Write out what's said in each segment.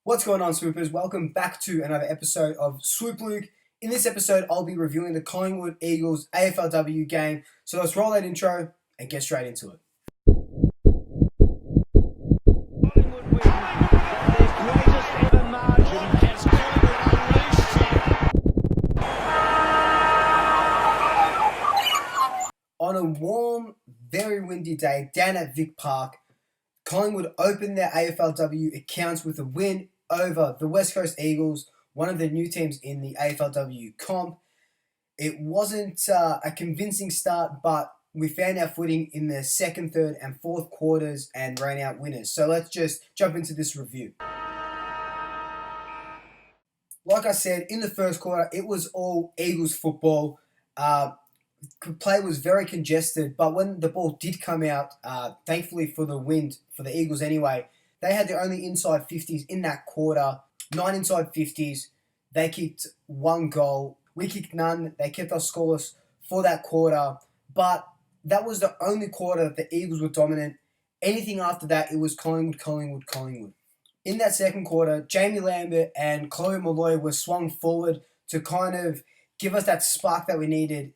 What's going on, Swoopers? Welcome back to another episode of Swoop Luke. In this episode, I'll be reviewing the Collingwood Eagles AFLW game. So let's roll that intro and get straight into it. Collingwood win their greatest ever margin as Collingwood On a warm, very windy day down at Vic Park, Collingwood opened their AFLW accounts with a win over the West Coast Eagles, one of the new teams in the AFLW comp. It wasn't a convincing start, but we found our footing in the second, third, and fourth quarters and ran out winners. So let's just jump into this review. Like I said, in the first quarter, it was all Eagles football. Play was very congested, but when the ball did come out, thankfully for the wind, for the Eagles anyway, they had their only inside 50s in that quarter, 9 inside 50s. They kicked one goal. We kicked none. They kept us scoreless for that quarter, but that was the only quarter that the Eagles were dominant. Anything after that, it was Collingwood, Collingwood, Collingwood. In that second quarter, Jamie Lambert and Chloe Molloy were swung forward to kind of give us that spark that we needed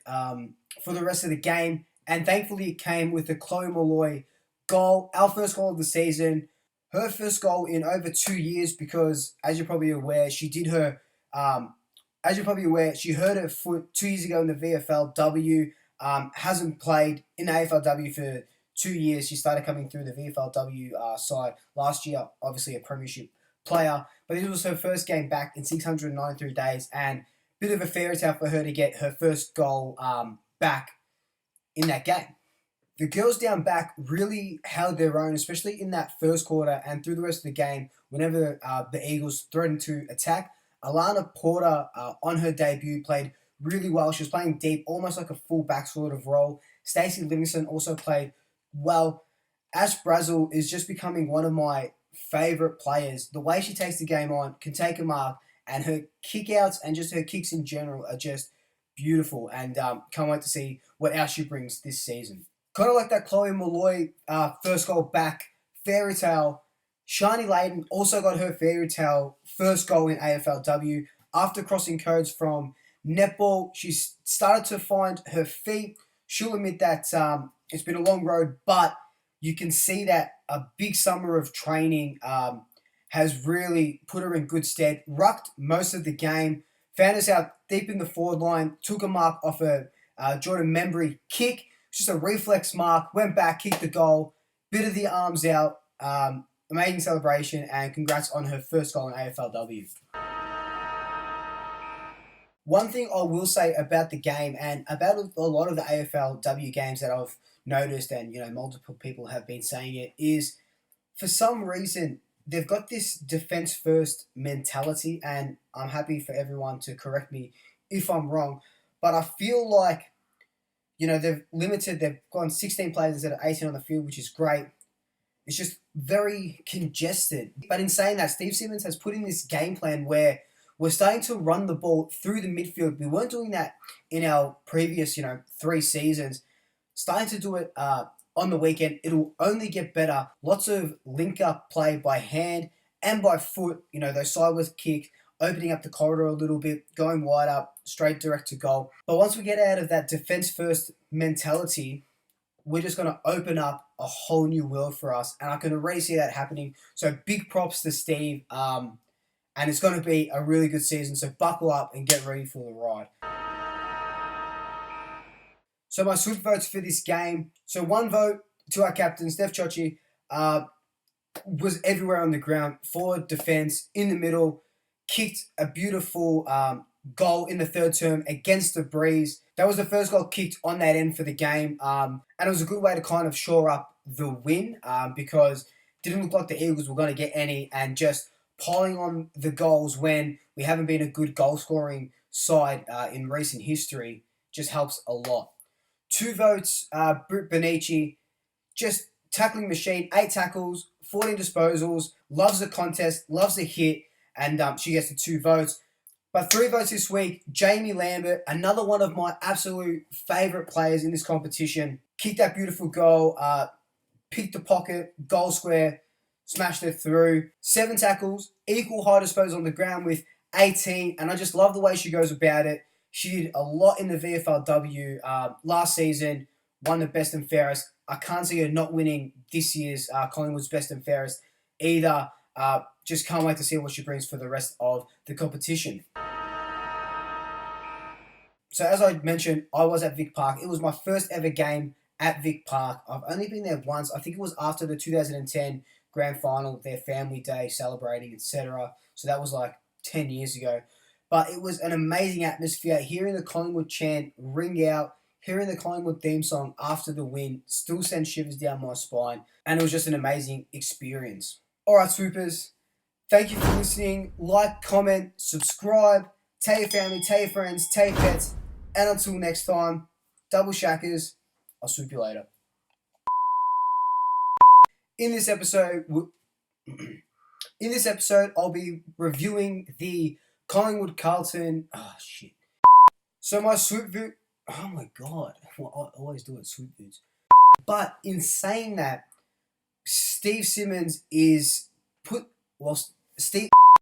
for the rest of the game. And thankfully, it came with the Chloe Molloy goal, our first goal of the season, her first goal in over 2 years because, as you're probably aware, she hurt her foot 2 years ago in the VFLW. Hasn't played in the AFLW for 2 years. She started coming through the VFLW side last year, obviously a premiership player. But this was her first game back in 693 days, and bit of a fairy tale for her to get her first goal back in that game. The girls down back really held their own, especially in that first quarter and through the rest of the game whenever the Eagles threatened to attack. Alana Porter, on her debut, played really well. She was playing deep, almost like a full-back sort of role. Stacey Livingston also played well. Ash Brazel is just becoming one of my favourite players. The way she takes the game on, can take a mark, and her kick-outs and just her kicks in general are just beautiful, and can't wait to see what else she brings this season. Kind of like that Chloe Molloy first goal back, fairy tale. Shani Layden also got her fairy tale first goal in AFLW. After crossing codes from netball, she started to find her feet. She'll admit that it's been a long road, but you can see that a big summer of training has really put her in good stead. Rucked most of the game, found us out deep in the forward line, took a mark off a Jordan Membry kick, just a reflex mark, went back, kicked the goal, bit of the arms out, amazing celebration, and congrats on her first goal in AFLW. One thing I will say about the game and about a lot of the AFLW games that I've noticed, and multiple people have been saying it, is for some reason they've got this defense first mentality, and I'm happy for everyone to correct me if I'm wrong, but I feel like they've gone 16 players instead of 18 on the field, which is great. It's just very congested. But in saying that, Steve Simmons has put in this game plan where we're starting to run the ball through the midfield. We weren't doing that in our previous, 3 seasons. Starting to do it on the weekend. It'll only get better. Lots of link-up play by hand and by foot. Those sideways kicks, opening up the corridor a little bit, going wide up, straight direct to goal. But once we get out of that defense-first mentality, we're just going to open up a whole new world for us. And I can already see that happening. So big props to Steve. And it's going to be a really good season. So buckle up and get ready for the ride. So my Swoop votes for this game. So 1 vote to our captain, Steph Chochi, was everywhere on the ground. Forward, defense, in the middle. Kicked a beautiful goal in the third term against the Breeze. That was the first goal kicked on that end for the game. And it was a good way to kind of shore up the win because it didn't look like the Eagles were going to get any, and just piling on the goals when we haven't been a good goal-scoring side in recent history just helps a lot. 2 votes, Britt Benici, just tackling machine, 8 tackles, 14 disposals, loves the contest, loves the hit, and she gets the 2 votes. But 3 votes this week, Jamie Lambert, another one of my absolute favourite players in this competition, kicked that beautiful goal, picked the pocket, goal square, smashed it through. 7 tackles, equal high disposal on the ground with 18, and I just love the way she goes about it. She did a lot in the VFLW last season, won the best and fairest. I can't see her not winning this year's Collingwood's best and fairest either. Just can't wait to see what she brings for the rest of the competition. So as I mentioned, I was at Vic Park. It was my first ever game at Vic Park. I've only been there once. I think it was after the 2010 grand final, their family day celebrating, etc. So that was like 10 years ago. But it was an amazing atmosphere. Hearing the Collingwood chant ring out, hearing the Collingwood theme song after the win still sends shivers down my spine. And it was just an amazing experience. Alright, Swoopers. Thank you for listening. Like, comment, subscribe. Tell your family, tell your friends, tell your pets. And until next time, double shackers. I'll swoop you later. In this episode, I'll be reviewing the Collingwood Carlton. Oh shit! So my swoop boot. Oh my god! Well, I always do it swoop boots. But in saying that, Steve Simmons is Steve.